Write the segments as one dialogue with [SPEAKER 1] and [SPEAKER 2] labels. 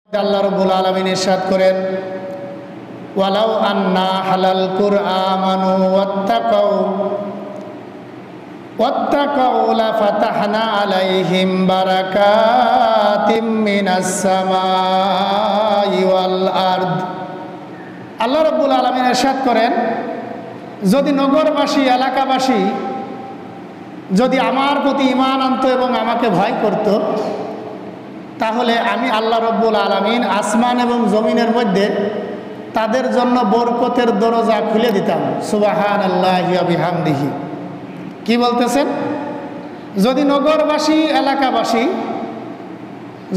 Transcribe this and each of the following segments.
[SPEAKER 1] আল্লাহ রাব্বুল আলামিন ইরশাদ করেন, ওয়ালাউ আন্না হালাল কুরআমানু ওয়াত্তাকাউ লাফাতাহনা আলাইহিম বারাকাতিম মিনাস সামাই ওয়াল আরদ। আল্লাহ রাব্বুল আলামিন ইরশাদ করেন, যদি নগরবাসী এলাকাবাসী যদি আমার প্রতি ঈমান আনত এবং আমাকে ভয় করত, তাহলে আমি আল্লাহ রাব্বুল আলামিন আসমান এবং জমিনের মধ্যে তাদের জন্য বরকতের দরজা খুলে দিতাম। সুবহানাল্লাহি ওয়া বিহামদিহি। কি বলতেছেন? যদি নগরবাসী এলাকাবাসী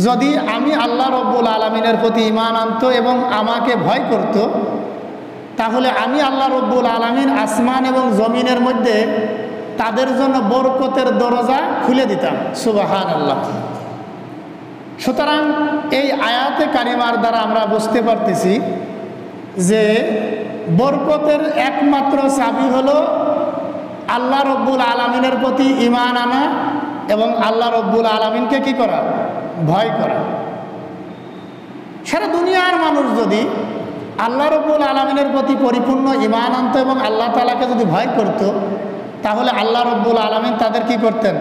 [SPEAKER 1] যদি আমি আল্লাহ রাব্বুল আলামিনের প্রতি ঈমান আনত এবং আমাকে ভয় করত, তাহলে আমি আল্লাহ রাব্বুল আলামিন আসমান এবং জমিনের মধ্যে তাদের জন্য বরকতের দরজা খুলে দিতাম। সুবহানাল্লাহ। সুতরাং এই আয়াতে কারিমার দ্বারা আমরা বুঝতে পারতেছি যে বরকতের একমাত্র চাবি হলো আল্লাহ রাব্বুল আলামিনের প্রতি ঈমান আনা এবং আল্লাহ রাব্বুল আলামিনকে কি করা? ভয় করা। সারা দুনিয়ার মানুষ যদি আল্লাহ রাব্বুল আলামিনের প্রতি পরিপূর্ণ ঈমান আনত এবং আল্লাহ তাআলাকে যদি ভয় করত, তাহলে আল্লাহ রাব্বুল আলামিন তাদের কি করতেন?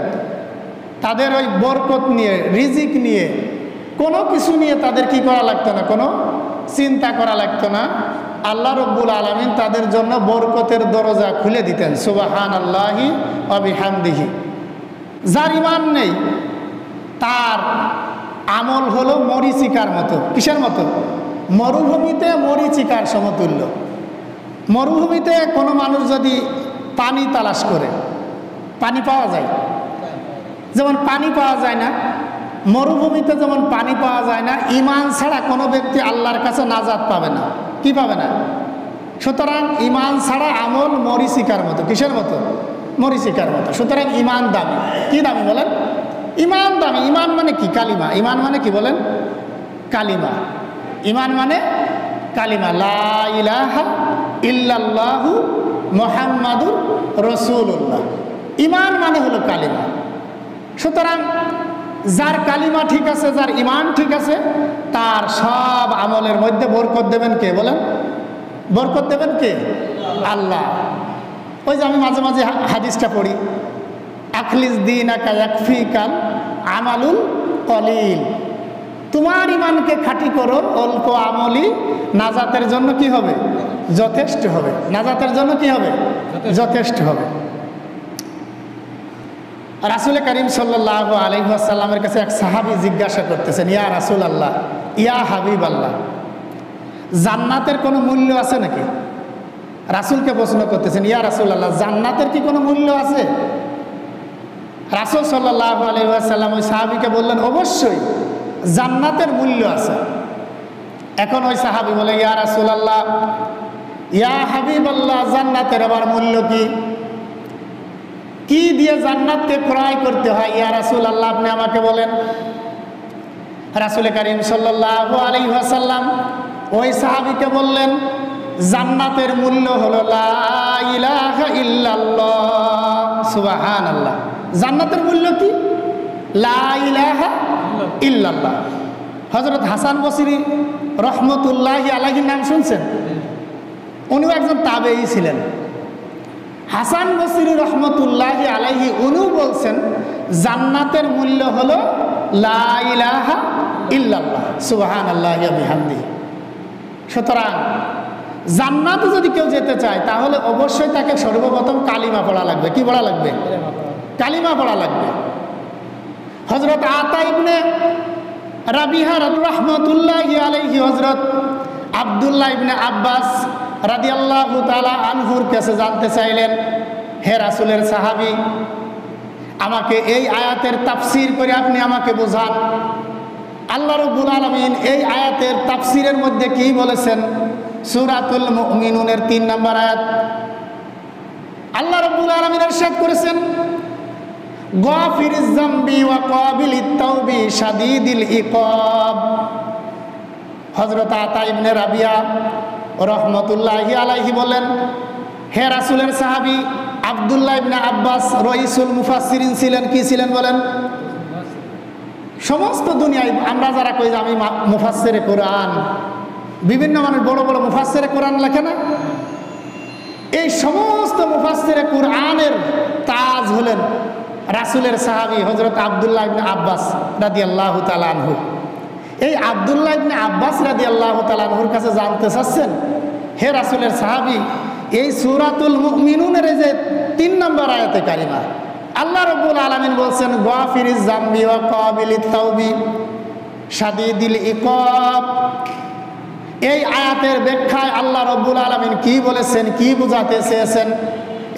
[SPEAKER 1] তাদের ওই বরকত নিয়ে, রিজিক নিয়ে, কোনো কিছু নিয়ে তাদের কি করা লাগতো না, কোনো চিন্তা করা লাগতো না। আল্লাহ রাব্বুল আলামিন তাদের জন্য বরকতের দরজা খুলে দিতেন। সুবহানাল্লাহি ওয়া বিহামদিহি। যার ঈমান নেই তার আমল হলো মরিচিকার মতো। কিসের মতো? মরুভূমিতে মরিচিকার সমতুল্য। মরুভূমিতে কোনো মানুষ যদি পানি তালাশ করে, পানি পাওয়া যায়? যেমন পানি পাওয়া যায় না, মরুভূমিতে যেমন পানি পাওয়া যায় না, ঈমান ছাড়া কোনো ব্যক্তি আল্লাহর কাছে নাজাত পাবে না। কি পাবে না? সুতরাং ঈমান ছাড়া আমল মরিচিকার মতো। কিসের মতো? মরিচিকার মতো। সুতরাং ঈমান দামি। কি দামি বলেন? ঈমান দামি। ঈমান মানে কি? কালিমা। ঈমান মানে কি বলেন? কালিমা। ঈমান মানে কালিমা, লা ইলাহা ইল্লাল্লাহু মুহাম্মাদুর রাসূলুল্লাহ। ঈমান মানে হলো কালিমা। সুতরাং যার কালিমা ঠিক আছে, যার ঈমান ঠিক আছে, তার সব আমলের মধ্যে বরকত দেবেন কে বলেন? বরকত দেবেন কে? আল্লাহ। ওই যে আমি মাঝে মাঝে হাদিসটা পড়ি, আখলিস দীনাকা ইয়াকফিকাল আমালুল কলিল। তোমার ঈমানকে খাঁটি করো, অল্প আমলই নাজাতের জন্য কি হবে? যথেষ্ট হবে। নাজাতের জন্য কি হবে? যথেষ্ট হবে। রাসূল করিম সাল্লাল্লাহু আলাইহি ওয়াসাল্লামের কাছে এক সাহাবী জিজ্ঞাসা করতেছেন, ইয়া রাসূলুল্লাহ, ইয়া হাবিবাল্লাহ, জান্নাতের কোনো মূল্য আছে নাকি? রাসূলকে প্রশ্ন করতেছেন, ইয়া রাসূলুল্লাহ, জান্নাতের কি কোনো মূল্য আছে? রাসূল সাল্লাল্লাহু আলাইহি ওয়াসাল্লাম ওই সাহাবীকে বললেন, অবশ্যই জান্নাতের মূল্য আছে। এখন ওই সাহাবী বলে, ইয়া রাসূলুল্লাহ, ইয়া হাবিবাল্লাহ, জান্নাতের আবার মূল্য কি? কি দিয়ে জান্নাতকে ক্রয় করতে হয় ইয়া রাসূলুল্লাহ, আপনি আমাকে বলেন। রাসূল করিম সাল্লাল্লাহু আলাইহি ওয়াসাল্লাম ওই সাহাবীকে বললেন, জান্নাতের মূল্য হলো লা ইলাহা ইল্লাল্লাহ। সুবহানাল্লাহ। জান্নাতের মূল্য কি? লা ইলাহা ইল্লাল্লাহ। হযরত হাসান বসরি রহমতুল্লাহি আলাইহির নাম শুনছেন? উনিও একজন তাবেঈ ছিলেন। হাসান বসরি রহমতুল্লাহি আলাইহি উনিও বলছেন, জান্নাতের মূল্য হলো লা ইলাহা ইল্লাল্লাহ। সুবহানাল্লাহি ওয়া বিহামদিহি। সুতরাং জান্নাতে যদি কেউ যেতে চায়, তাহলে অবশ্যই তাকে সর্বপ্রথম কালিমা পড়া লাগবে। কি পড়া লাগবে? কালিমা পড়া লাগবে। হযরত আতা ইবনে রাবিহা রাহমাতুল্লাহি আলাইহি হযরত আব্দুল্লাহ ইবনে আব্বাস রাদিয়াল্লাহু তাআলা আনহুর কাছে জানতে চাইলেন, হে রাসূলের সাহাবী, আমাকে এই আয়াতের তাফসীর করে আপনি আমাকে বোঝান। আল্লাহ রাব্বুল আলামিন এই আয়াতের তাফসীরের মধ্যে কি বলেছেন? সূরাতুল মুমিনুনের 3 নম্বর আয়াত। আল্লাহ রাব্বুল আলামিন ইরশাদ করেছেন, গাফিরিজ যামবি ওয়া কাবিলিত তাওবি শাদীদিল ইকাব। হযরত আতা ইবনে রাবিয়া রহমতুল্লাহি আলাইহি বলেন, হে রাসূলের সাহাবী আব্দুল্লাহ ইবনে আব্বাস রাইসুল মুফাসসিরিন ছিলেন। কি ছিলেন বলেন? সমস্ত দুনিয়ায় আমরা যারা কই যে আমি মুফাসসিরে কোরআন, বিভিন্ন মানুষ বড় বড় মুফাসসিরে কোরআন লেখে না, এই সমস্ত মুফাসসিরে কোরআনের তাজ হলেন রাসূলের সাহাবী হযরত আব্দুল্লাহ ইবনে আব্বাস রাদিয়াল্লাহু তাআলা আনহু। এই আব্দুল্লাহ ইবনে আব্বাস রাদিয়াল্লাহু তাআলা আনহুর কাছে জানতে চাচ্ছেন, হে রাসূলের সাহাবী, এই সূরাতুল মুমিনুনের যে 3 নম্বর আয়াতে কারিমা আল্লাহ রাব্বুল আলামিন বলছেন গাফিরিজ যামবি ওয়া কাবিলিত তাওবি শাদীদিল ইকাব, এই আয়াতের ব্যাখ্যায় আল্লাহ রাব্বুল আলামিন কি বলেছেন, কি বোঝাতে চেয়েছেন?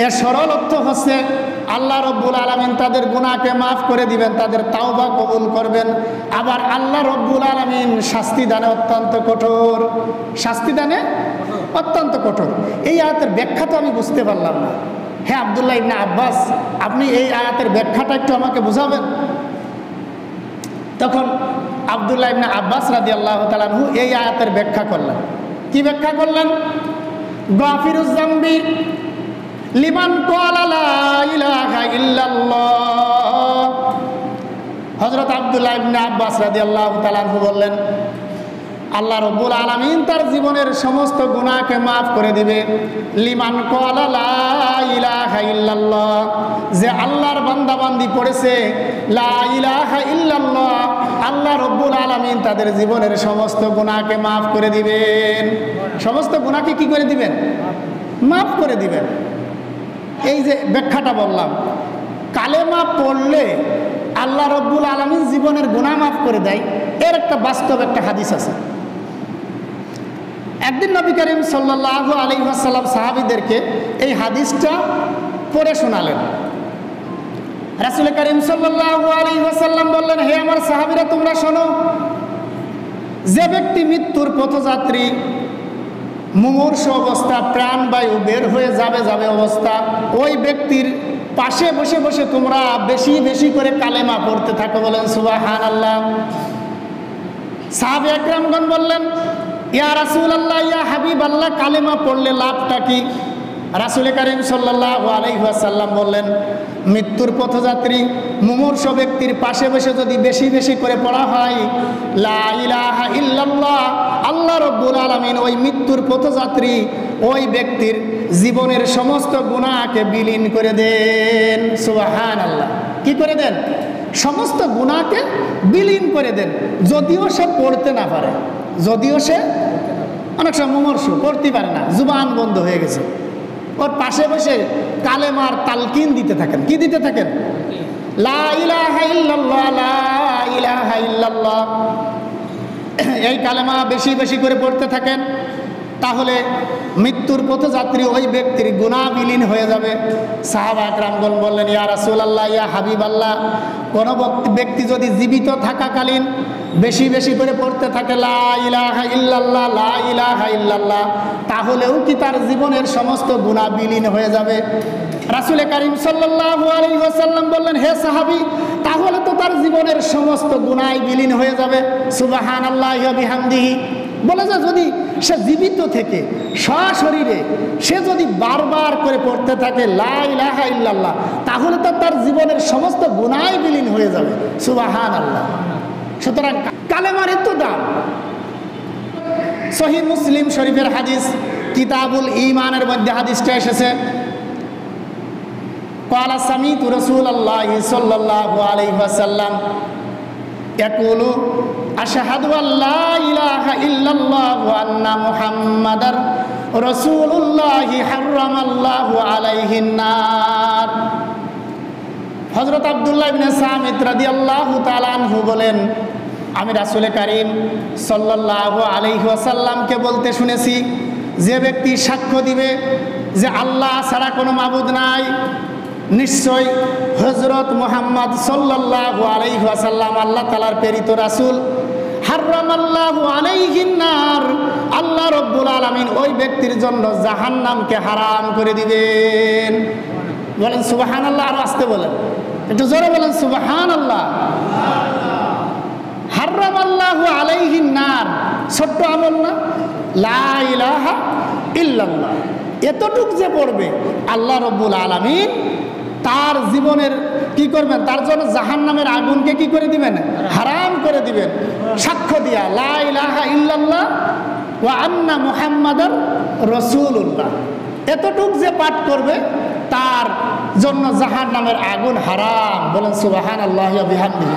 [SPEAKER 1] এর সরল অর্থ হচ্ছে আল্লাহ রাব্বুল আলামিন তাদের গুনাহকে মাফ করে দিবেন, তাদের তাওবা কবুল করবেন। আবার আল্লাহ রাব্বুল আলামিন শাস্তি দানে অত্যন্ত কঠোর, শাস্তি দানে অত্যন্ত কঠোর। এই আয়াতের ব্যাখ্যা তো আমি বুঝতে পারলাম না। হ্যাঁ আব্দুল্লাহ ইবনে আব্বাস, আপনি এই আয়াতের ব্যাখ্যাটা একটু আমাকে বুঝাবেন। তখন আব্দুল্লাহ ইবনে আব্বাস রাদিয়াল্লাহু তাআলা আনহু এই আয়াতের ব্যাখ্যা করলেন। কি ব্যাখ্যা করলেন? গাফিরুজ যামবি লিমান ক্বালা লা ইলাহা ইল্লাল্লাহ। হযরত আব্দুল্লাহ ইবনে আব্বাস রাদিয়াল্লাহু তাআলা আনহু বললেন, আল্লাহ রাব্বুল আলামিন তার জীবনের সমস্ত গুনাহকে মাফ করে দিবে। লিমান ক্বালা লা ইলাহা ইল্লাল্লাহ, যে আল্লাহর বান্দাবান্দি পড়েছে লা ইলাহা ইল্লাল্লাহ, আল্লাহ রাব্বুল আলামিন তাদের জীবনের সমস্ত গুনাহকে মাফ করে দিবেন। সমস্ত গুনাহকে কি করে দিবেন? মাফ করে দিবেন। এই যে ব্যাখ্যাটা বললাম, কালেমা পড়লে আল্লাহ রাব্বুল আলামিন জীবনের গুনাহ মাফ করে দেয়, এর একটা বাস্তব একটা হাদিস আছে। একদিন নবী করিম সাল্লাল্লাহু আলাইহি ওয়াসাল্লাম সাহাবীদেরকে এই হাদিসটা পড়ে শোনালেন। রাসূল করিম সাল্লাল্লাহু আলাইহি ওয়াসাল্লাম বললেন, হে আমার সাহাবীরা তোমরা শোনো, যে ব্যক্তি মৃত্যুর পথযাত্রী, মুমূর্ষু অবস্থা, প্রাণবায়ু বের হয়ে যাবে যাবে অবস্থা, ওই ব্যক্তির পাশে বসে বসে তোমরা বেশি বেশি করে কালেমা পড়তে থাকো। বলেন সুবহানাল্লাহ। সাহাবা একরামগণ বললেন, ইয়া রাসূলুল্লাহ, ইয়া হাবিবাল্লাহ, কালেমা পড়লে লাভটা কি? রাসূল করিম সাল্লাল্লাহু আলাইহি ওয়াসাল্লাম বললেন, মৃত্যুর পথযাত্রী মুমূর্ষু ব্যক্তির পাশে বসে যদি বেশি বেশি করে পড়া হয় লা ইলাহা ইল্লাল্লাহ, আল্লাহ রাব্বুল আলামিন ওই মৃত্যুর পথযাত্রী ওই ব্যক্তির জীবনের সমস্ত গুনাহকে বিলীন করে দেন। সুবহানাল্লাহ। কি করে দেন? সমস্ত গুনাহকে বিলীন করে দেন। যদিও সে পড়তে না পারে, যদিও সে অনেক সময় মুমূর্ষু, পড়তে পারে না, জুবান বন্ধ হয়ে গেছে, ওর পাশে বসে কালেমার তালকিন দিতে থাকেন। কি দিতে থাকেন? লা ইলাহা ইল্লাল্লাহ, লা ইলাহা ইল্লাল্লাহ। এই কালেমা বেশি বেশি করে পড়তে থাকেন, তাহলে মৃত্যুর পথযাত্রী ওই ব্যক্তির গুনাহ বিলীন হয়ে যাবে। সাহাবা একরামগণ বললেন, ইয়া রাসূলুল্লাহ, ইয়া হাবিবাল্লাহ, কোন ব্যক্তি যদি জীবিত থাকাকালীন বেশি বেশি করে পড়তে থাকে লা ইলাহা ইল্লাল্লাহ, লা ইলাহা ইল্লাল্লাহ, তাহলেও কি তার জীবনের সমস্ত গুনাহ বিলীন হয়ে যাবে? রাসূল করিম সাল্লাল্লাহু আলাইহি ওয়াসাল্লাম বললেন, হে সাহাবী, তাহলে তো তার জীবনের সমস্ত গুনাহ বিলীন হয়ে যাবে। সুবহানাল্লাহি ওয়া বিহামদিহি। বলে যে যদি সে জীবিত থেকে সশরীরে সে যদি বারবার করে পড়তে থাকে লা ইলাহা ইল্লাল্লাহ, তাহলে তো তার জীবনের সমস্ত গুনাহ বিলীন হয়ে যাবে। সুবহানাল্লাহ। সুতরাং কালেমার এত দাম। সহিহ মুসলিম শরীফের হাদিস কিতাবুল ঈমানের মধ্যে হাদিসটা এসেছে, ক্বালা সামিতু রাসূলুল্লাহি সাল্লাল্লাহু আলাইহি ওয়াসাল্লাম ইয়াকুলু আশহাদু আল্লা ইলাহা ইল্লাল্লাহ ওয়া আন্না মুহাম্মাদার রাসূলুল্লাহি হারামাল্লাহু আলাইহিন নার। হযরত আব্দুল্লাহ ইবনে সামিত রাদিয়াল্লাহু তাআলা আনহু বলেন, আমি রাসূল করিম সাল্লাল্লাহু আলাইহি ওয়াসাল্লামকে বলতে শুনেছি, যে ব্যক্তি সাক্ষ্য দিবে যে আল্লাহ ছাড়া কোনো মাবুদ নাই, নিশ্চয় হযরত মুহাম্মদ সাল্লাল্লাহু আলাইহি ওয়াসাল্লাম আল্লাহ তাআলার প্রেরিত রাসূল, হারামাল্লাহু আলাইহিন নার, আল্লাহ রাব্বুল আলামিন ওই ব্যক্তির জন্য জাহান্নামকে হারাম করে দিবেন। বলেন সুবহানাল্লাহ। আর আস্তে বলেন, একটু জোরে বলেন সুবহানাল্লাহ। হারামাল্লাহু আলাইহিন নার, ছোট্ট আমল না? লা ইলাহা ইল্লাল্লাহ, এতটুক যে পড়বে আল্লাহ রাব্বুল আলামিন তার জীবনের কি করবেন, তার জন্য জাহান্নামের আগুনকে কি করে দিবেন, হারাম করে দিবেন, সাক্ষ্য দিয়া লা ইলাহা ইল্লাল্লাহ ওয়া আন্না মুহাম্মাদার রাসূলুল্লাহ, এতটুক যে পাঠ করবে তার জন্য জাহান্নামের আগুন হারাম। বলেন সুবহানাল্লাহি ওয়া বিহামদিহি।